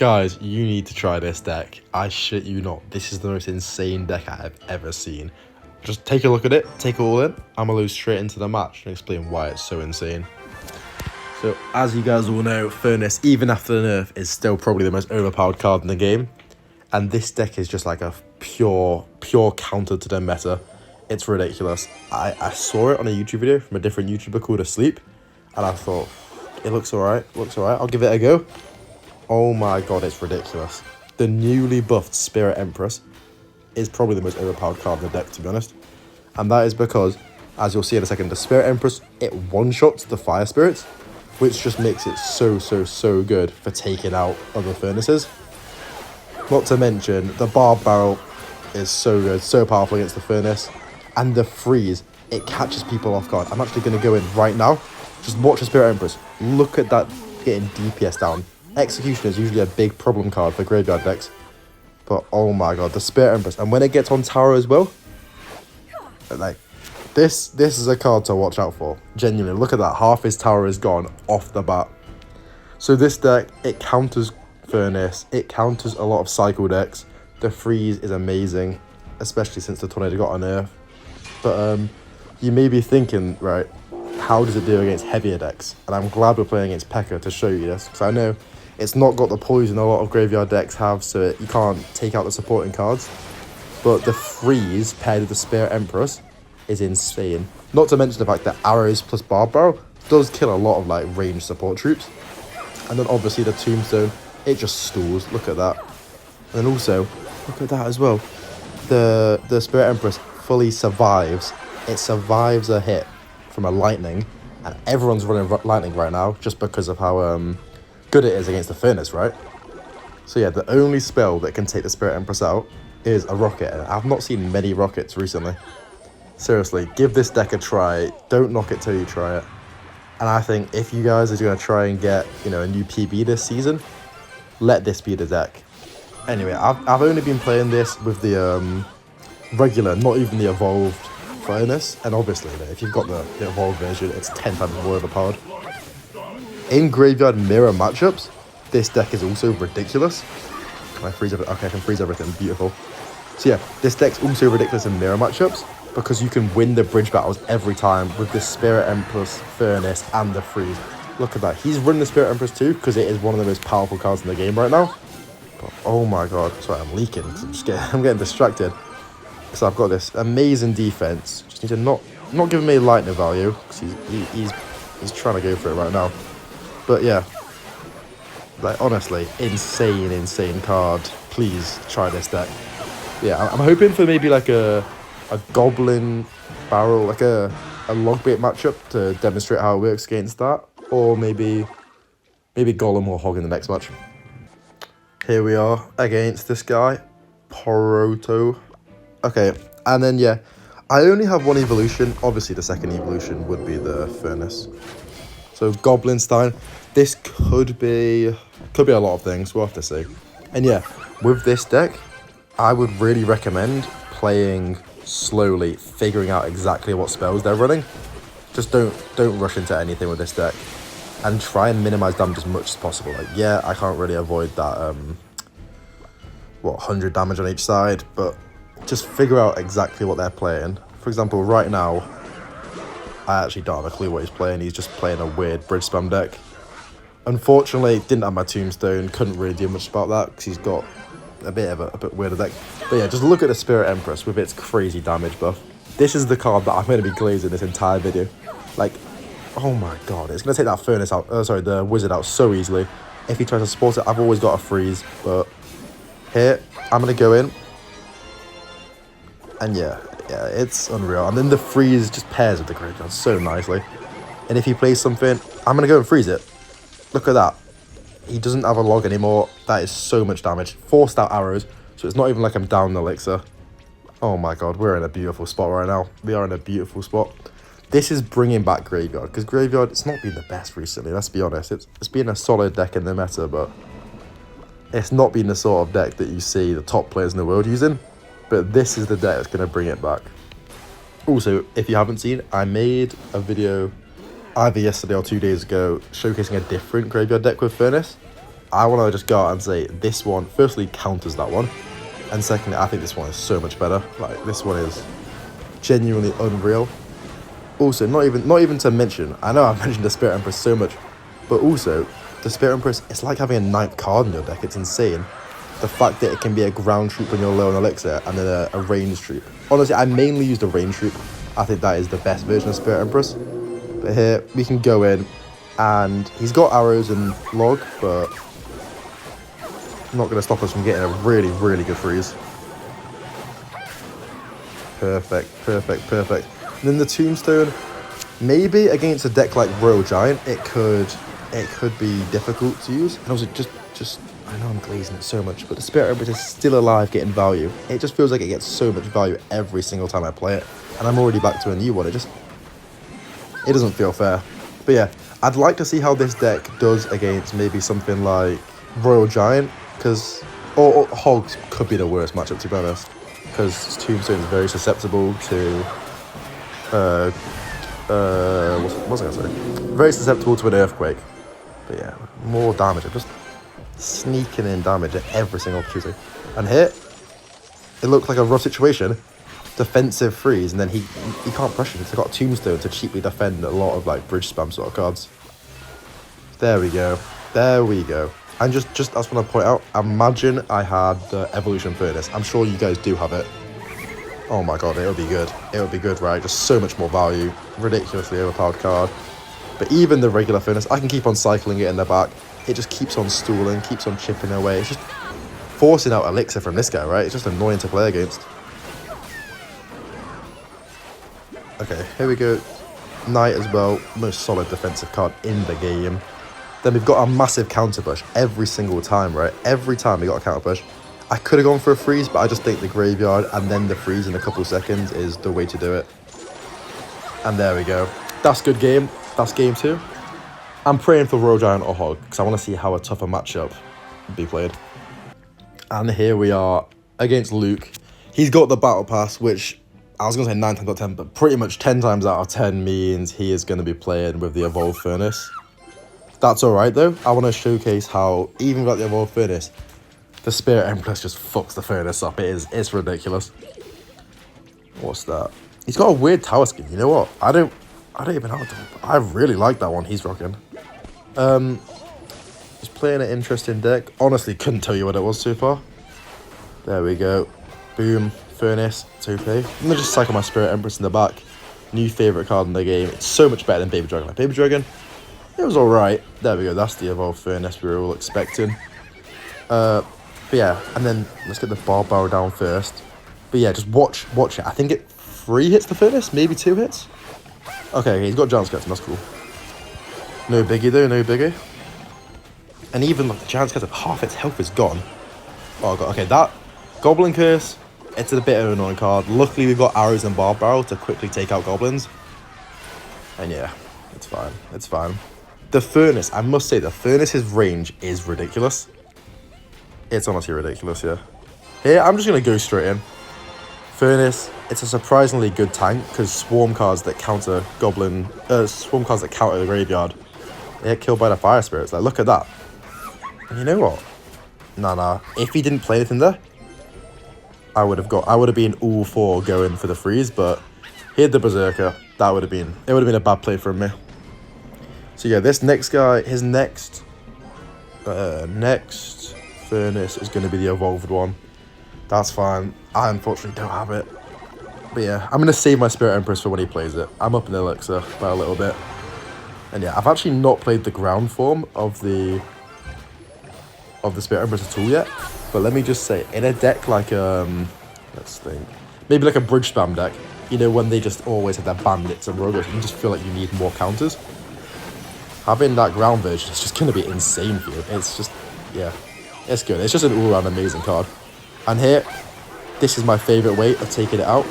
Guys, you need to try this deck. I shit you not. This is the most insane deck I have ever seen. Just take a look at it, take it all in. I'm going to lose straight into the match and explain why it's so insane. So, as you guys all know, Furnace, even after the nerf, is still probably the most overpowered card in the game. And this deck is just like a pure counter to the meta. It's ridiculous. I saw it on a YouTube video from a different YouTuber called Asleep. And I thought, it looks alright, I'll give it a go. Oh my god, it's ridiculous. The newly buffed Spirit Empress is probably the most overpowered card in the deck, to be honest. And that is because, as you'll see in a second, the Spirit Empress, it one-shots the Fire Spirits, which just makes it so good for taking out other Furnaces. Not to mention, the Barb Barrel is so good, so powerful against the Furnace. And the Freeze, it catches people off guard. I'm actually going to go in right now. Just watch the Spirit Empress. Look at that getting DPS down. Execution is usually a big problem card for graveyard decks. But oh my god, the Spirit Empress. And when it gets on tower as well, like, this is a card to watch out for. Genuinely, look at that. Half his tower is gone off the bat. So this deck, it counters Furnace. It counters a lot of cycle decks. The Freeze is amazing, especially since the Tornado got a nerf. But you may be thinking, right, how does it do against heavier decks? And I'm glad we're playing against P.E.K.K.A to show you this, because I know it's not got the poison a lot of graveyard decks have, so you can't take out the supporting cards. But the Freeze paired with the Spirit Empress is insane. Not to mention the fact that arrows plus Barb Barrel does kill a lot of like ranged support troops. And then obviously the Tombstone, it just stalls. Look at that. And also, look at that as well. The Spirit Empress fully survives. It survives a hit from a lightning, and everyone's running lightning right now just because of how good it is against the Furnace, right? So yeah, the only spell that can take the Spirit Empress out is a rocket, and I've not seen many rockets recently. Seriously, give this deck a try. Don't knock it till you try it. And I think if you guys are going to try and get, you know, a new PB this season, let this be the deck. Anyway, I've only been playing this with the regular, not even the evolved Furnace, and obviously if you've got the evolved version, it's 10 times more overpowered. In graveyard mirror matchups, this deck is also ridiculous. Can I freeze everything? Okay, I can freeze everything. Beautiful. So yeah, this deck's also ridiculous in mirror matchups because you can win the bridge battles every time with the Spirit Empress, Furnace, and the Freeze. Look at that. He's running the Spirit Empress too because it is one of the most powerful cards in the game right now. But, oh my god. Sorry, I'm leaking. I'm getting distracted. So I've got this amazing defense. Just need to not give him a lightning value because he's trying to go for it right now. But yeah, like honestly, insane card. Please try this deck. Yeah, I'm hoping for maybe like a Goblin Barrel, like a log bait matchup to demonstrate how it works against that, or maybe Golem or Hog in the next match. Here we are against this guy, Poroto. Okay, and then yeah, I only have one evolution. Obviously, the second evolution would be the Furnace. So Goblinstein, this could be a lot of things. We'll have to see. And yeah, with this deck, I would really recommend playing slowly, figuring out exactly what spells they're running. Just don't rush into anything with this deck, and try and minimize damage as much as possible. Like, yeah, I can't really avoid that 100 damage on each side, but just figure out exactly what they're playing. For example, right now, I actually don't have a clue what he's playing. He's just playing a weird bridge spam deck. Unfortunately, didn't have my Tombstone. Couldn't really do much about that because he's got a bit weirder deck. But yeah, just look at the Spirit Empress with its crazy damage buff. This is the card that I'm going to be glazing this entire video. Like, oh my god, it's going to take that Furnace out. The Wizard out so easily. If he tries to support it, I've always got a freeze. But here, I'm going to go in. And yeah, it's unreal. And then the Freeze just pairs with the graveyard so nicely. And if he plays something, I'm going to go and freeze it. Look at that. He doesn't have a log anymore. That is so much damage. Forced out arrows. So it's not even like I'm down the elixir. Oh my god, we're in a beautiful spot right now. We are in a beautiful spot. This is bringing back Graveyard. Because Graveyard, it's not been the best recently. Let's be honest. It's been a solid deck in the meta. But it's not been the sort of deck that you see the top players in the world using. But this is the deck that's going to bring it back. Also, if you haven't seen, I made a video either yesterday or 2 days ago showcasing a different graveyard deck with Furnace. I want to just go out and say this one, firstly, counters that one. And secondly, I think this one is so much better. Like, this one is genuinely unreal. Also, not even to mention, I know I've mentioned the Spirit Empress so much, but also, the Spirit Empress, it's like having a 9th card in your deck. It's insane. The fact that it can be a ground troop when you're low on elixir, and then a range troop. Honestly, I mainly use the range troop. I think that is the best version of Spirit Empress. But here, we can go in, and he's got arrows and log, but not going to stop us from getting a really, really good freeze. Perfect, perfect, perfect. And then the Tombstone, maybe against a deck like Royal Giant, it could be difficult to use. And also, just I know I'm glazing it so much, but the Spirit Empress is still alive getting value. It just feels like it gets so much value every single time I play it. And I'm already back to a new one. It doesn't feel fair. But yeah, I'd like to see how this deck does against maybe something like Royal Giant, because or Hogs could be the worst matchup, to be honest, because Tombstone is very susceptible to what was I gonna say? Very susceptible to an earthquake. But yeah, more damage. I'm just sneaking in damage at every single opportunity. And here, it looked like a rough situation. Defensive freeze, and then he can't pressure because I got Tombstone to cheaply defend a lot of like bridge spam sort of cards. There we go. There we go. And just I just want to point out, imagine I had the Evolution Furnace. I'm sure you guys do have it. Oh my god, it'll be good. It'll be good, right? Just so much more value. Ridiculously overpowered card. But even the regular Furnace, I can keep on cycling it in the back. It just keeps on stooling, keeps on chipping away. It's just forcing out elixir from this guy, right? It's just annoying to play against. Okay, here we go. Knight as well. Most solid defensive card in the game. Then we've got a massive counter push every single time, right? Every time we got a counter push. I could have gone for a freeze, but I just think the graveyard and then the freeze in a couple seconds is the way to do it. And there we go. That's good game. That's game 2. I'm praying for Royal Giant or Hog, because I want to see how a tougher matchup would be played. And here we are against Luke. He's got the Battle Pass, which I was going to say 9 times out of 10, but pretty much 10 times out of 10 means he is going to be playing with the Evolved Furnace. That's alright though. I want to showcase how, even without the Evolved Furnace, the Spirit Empress just fucks the Furnace up. It's ridiculous. What's that? He's got a weird tower skin. You know what? I don't even know. I really like that one he's rocking. He's playing an interesting deck. Honestly, couldn't tell you what it was so far. There we go. Boom. Furnace. 2P. I'm gonna just cycle my Spirit Empress in the back. New favourite card in the game. It's so much better than Baby Dragon. Like Baby Dragon, it was alright. There we go. That's the Evolved Furnace we were all expecting. But yeah, and then let's get the Bar Barrel down first. But yeah, just watch it. I think it 3 hits the Furnace, maybe 2 hits. Okay, he's got Giant Skeleton, that's cool. No biggie though, no biggie. And even like the Giant Skeleton, half its health is gone. Oh god, okay, that Goblin Curse, it's a bit of an annoying card. Luckily we've got arrows and Bar Barrel to quickly take out goblins. And yeah, it's fine, it's fine. The Furnace, I must say, the Furnace's range is ridiculous. It's honestly ridiculous, yeah. Here, I'm just going to go straight in. Furnace, it's a surprisingly good tank, because swarm cards that counter the graveyard, they get killed by the Fire Spirits. Like, look at that. And you know what? Nah. If he didn't play anything there, I would have been all for going for the freeze, but he had the Berserker. It would have been a bad play from me. So yeah, this next guy, his next Furnace is going to be the evolved one. That's fine. I unfortunately don't have it. But yeah, I'm going to save my Spirit Empress for when he plays it. I'm up in elixir by a little bit. And yeah, I've actually not played the ground form of the Spirit Empress at all yet. But let me just say, in a deck like, let's think, maybe like a bridge spam deck, you know, when they just always have their bandits and rogues, you just feel like you need more counters. Having that ground version is just going to be insane for you. It's just, yeah, it's good. It's just an all-around amazing card. And here, this is my favourite way of taking it out.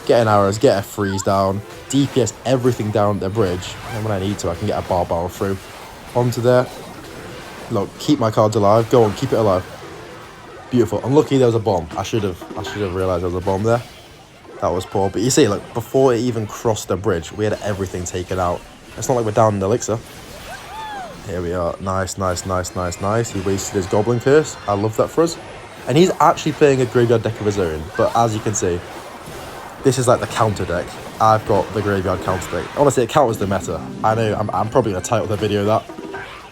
Getting arrows, get a freeze down, DPS everything down at the bridge, and when I need to, I can get a Bar Barrel through. Onto there. Look, keep my cards alive. Go on, keep it alive. Beautiful. Unlucky there was a bomb. I should have realised there was a bomb there. That was poor. But you see, look, before it even crossed the bridge, we had everything taken out. It's not like we're down in the elixir. Here we are. Nice, nice, nice, nice, nice. He wasted his Goblin Curse. I love that for us. And he's actually playing a graveyard deck of his own. But as you can see, this is like the counter deck. I've got the graveyard counter deck. Honestly, it counters the meta. I know I'm probably going to title the video that.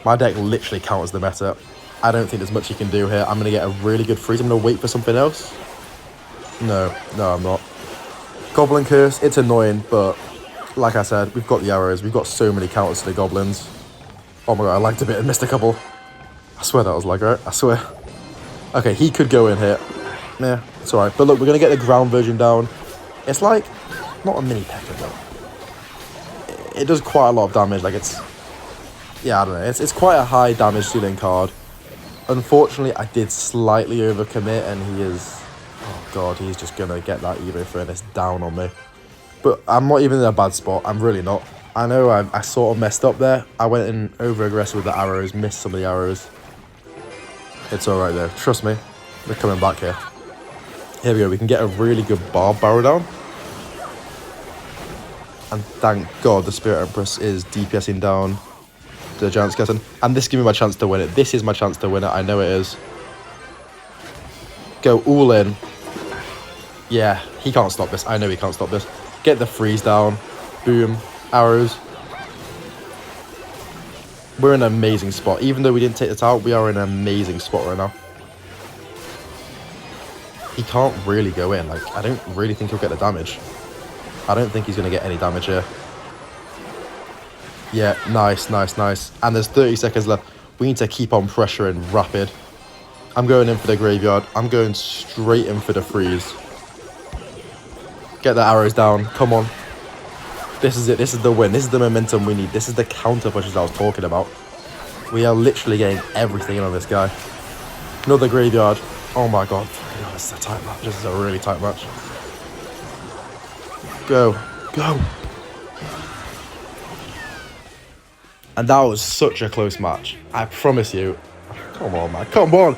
My deck literally counters the meta. I don't think there's much you can do here. I'm going to get a really good freeze. I'm going to wait for something else. No, I'm not. Goblin Curse, it's annoying, but like I said, we've got the arrows. We've got so many counters to the goblins. Oh my god, I liked a bit and missed a couple. I swear that was like, right? I swear. Okay, he could go in here. Yeah, it's alright. But look, we're going to get the ground version down. It's like, not a mini P.E.K.K.A, but it does quite a lot of damage. Like it's, yeah, I don't know. It's quite a high damage ceiling card. Unfortunately, I did slightly overcommit and he is, oh god, he's just going to get that Evo Furnace down on me. But I'm not even in a bad spot. I'm really not. I know I sort of messed up there. I went in over-aggressive with the arrows, missed some of the arrows. It's alright though. Trust me. We're coming back here. Here we go. We can get a really good Barb Barrel down. And thank God the Spirit Empress is DPSing down the Giant Skeleton. And this gives me my chance to win it. This is my chance to win it. I know it is. Go all in. Yeah, he can't stop this. I know he can't stop this. Get the freeze down. Boom. Arrows. We're in an amazing spot. Even though we didn't take this out, we are in an amazing spot right now. He can't really go in. Like, I don't really think he'll get the damage. I don't think he's going to get any damage here. Yeah, nice, nice, nice. And there's 30 seconds left. We need to keep on pressuring rapid. I'm going in for the graveyard. I'm going straight in for the freeze. Get the arrows down. Come on. This is it. This is the win. This is the momentum we need. This is the counter pushes I was talking about. We are literally getting everything in on this guy. Another graveyard. Oh my god. This is a tight match. This is a really tight match. Go. Go. And that was such a close match. I promise you. Come on, man. Come on.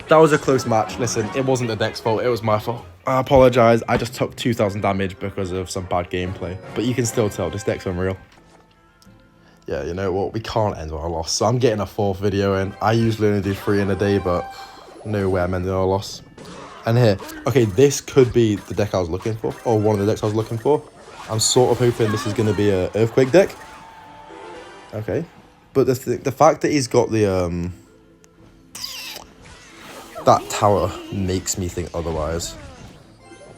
That was a close match. Listen, it wasn't the deck's fault. It was my fault. I apologise. I just took 2,000 damage because of some bad gameplay. But you can still tell this deck's unreal. Yeah, you know what? We can't end on a loss. So I'm getting a 4th video in. I usually only do 3 in a day, but no way I'm ending on a loss. And here. Okay, this could be the deck I was looking for. Or one of the decks I was looking for. I'm sort of hoping this is going to be an Earthquake deck. Okay. But the fact that he's got the... that tower makes me think otherwise.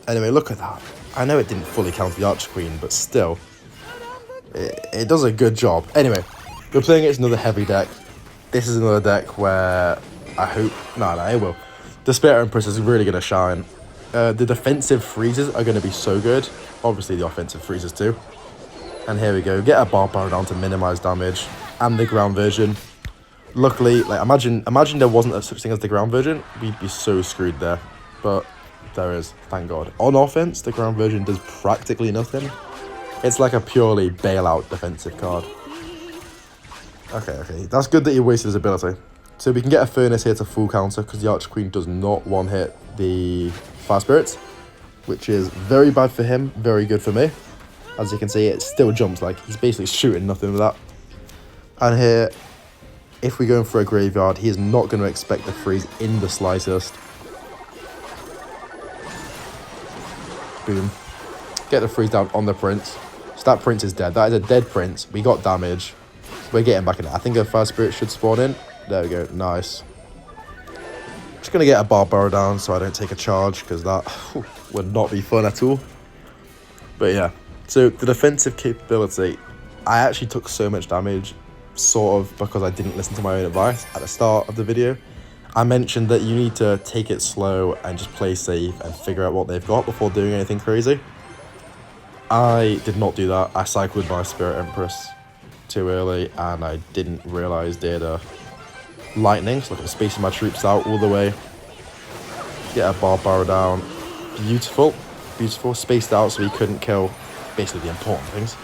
Anyway, look at that. I know it didn't fully count the Archer Queen, but still, it does a good job. Anyway, we're playing against another heavy deck. This is another deck where I hope... No, it will. The Spirit Empress is really going to shine. The defensive freezes are going to be so good. Obviously, the offensive freezes too. And here we go. Get a Barb Barrel down to minimize damage. And the ground version. Luckily, like imagine there wasn't such thing as the ground version. We'd be so screwed there. But... there is, thank God. On offense, the ground version does practically nothing. It's like a purely bailout defensive card. Okay. That's good that he wasted his ability. So we can get a Furnace here to full counter because the Archer Queen does not one-hit the Fire Spirits, which is very bad for him, very good for me. As you can see, it still jumps, like he's basically shooting nothing with that. And here, if we go in for a graveyard, he is not going to expect the freeze in the slightest. Boom. Get the freeze down on the Prince. So that Prince is dead. That is a dead Prince. We got damage. We're getting back in it. I think a Fire Spirit should spawn in. There we go. Nice. Just going to get a Barb Barrel down so I don't take a charge because that would not be fun at all. But yeah. So the defensive capability, I actually took so much damage sort of because I didn't listen to my own advice at the start of the video. I mentioned that you need to take it slow and just play safe and figure out what they've got before doing anything crazy. I did not do that. I cycled my Spirit Empress too early and I didn't realise they had a lightning. So I'm spacing my troops out all the way. Get a Barb Barrel down. Beautiful. Beautiful. Spaced out so he couldn't kill basically the important things.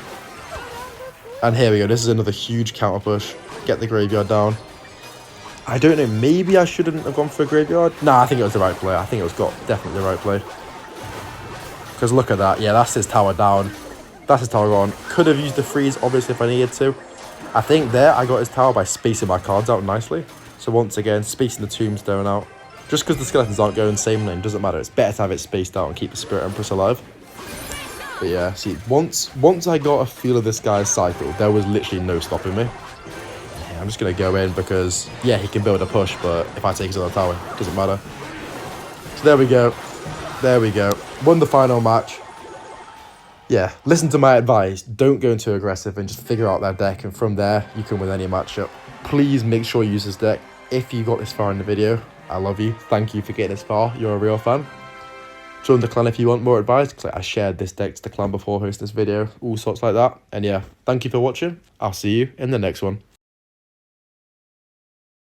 And here we go. This is another huge counter push. Get the graveyard down. I don't know, maybe I shouldn't have gone for a graveyard. Nah, I think it was the right play. I think it was definitely the right play. Because look at that. Yeah, that's his tower down. That's his tower gone. Could have used the freeze, obviously, if I needed to. I think there I got his tower by spacing my cards out nicely. So once again, spacing the tombstone out. Just because the skeletons aren't going same lane, doesn't matter. It's better to have it spaced out and keep the Spirit Empress alive. But yeah, see, once I got a feel of this guy's cycle, there was literally no stopping me. Yeah, I'm just going to go in because, yeah, he can build a push, but if I take his other tower, it doesn't matter. So there we go. There we go. Won the final match. Yeah, listen to my advice. Don't go too aggressive and just figure out that deck. And from there, you can win any matchup. Please make sure you use this deck. If you got this far in the video, I love you. Thank you for getting this far. You're a real fan. Join the clan if you want more advice. I shared this deck to the clan before hosting this video. All sorts like that. And yeah, thank you for watching. I'll see you in the next one.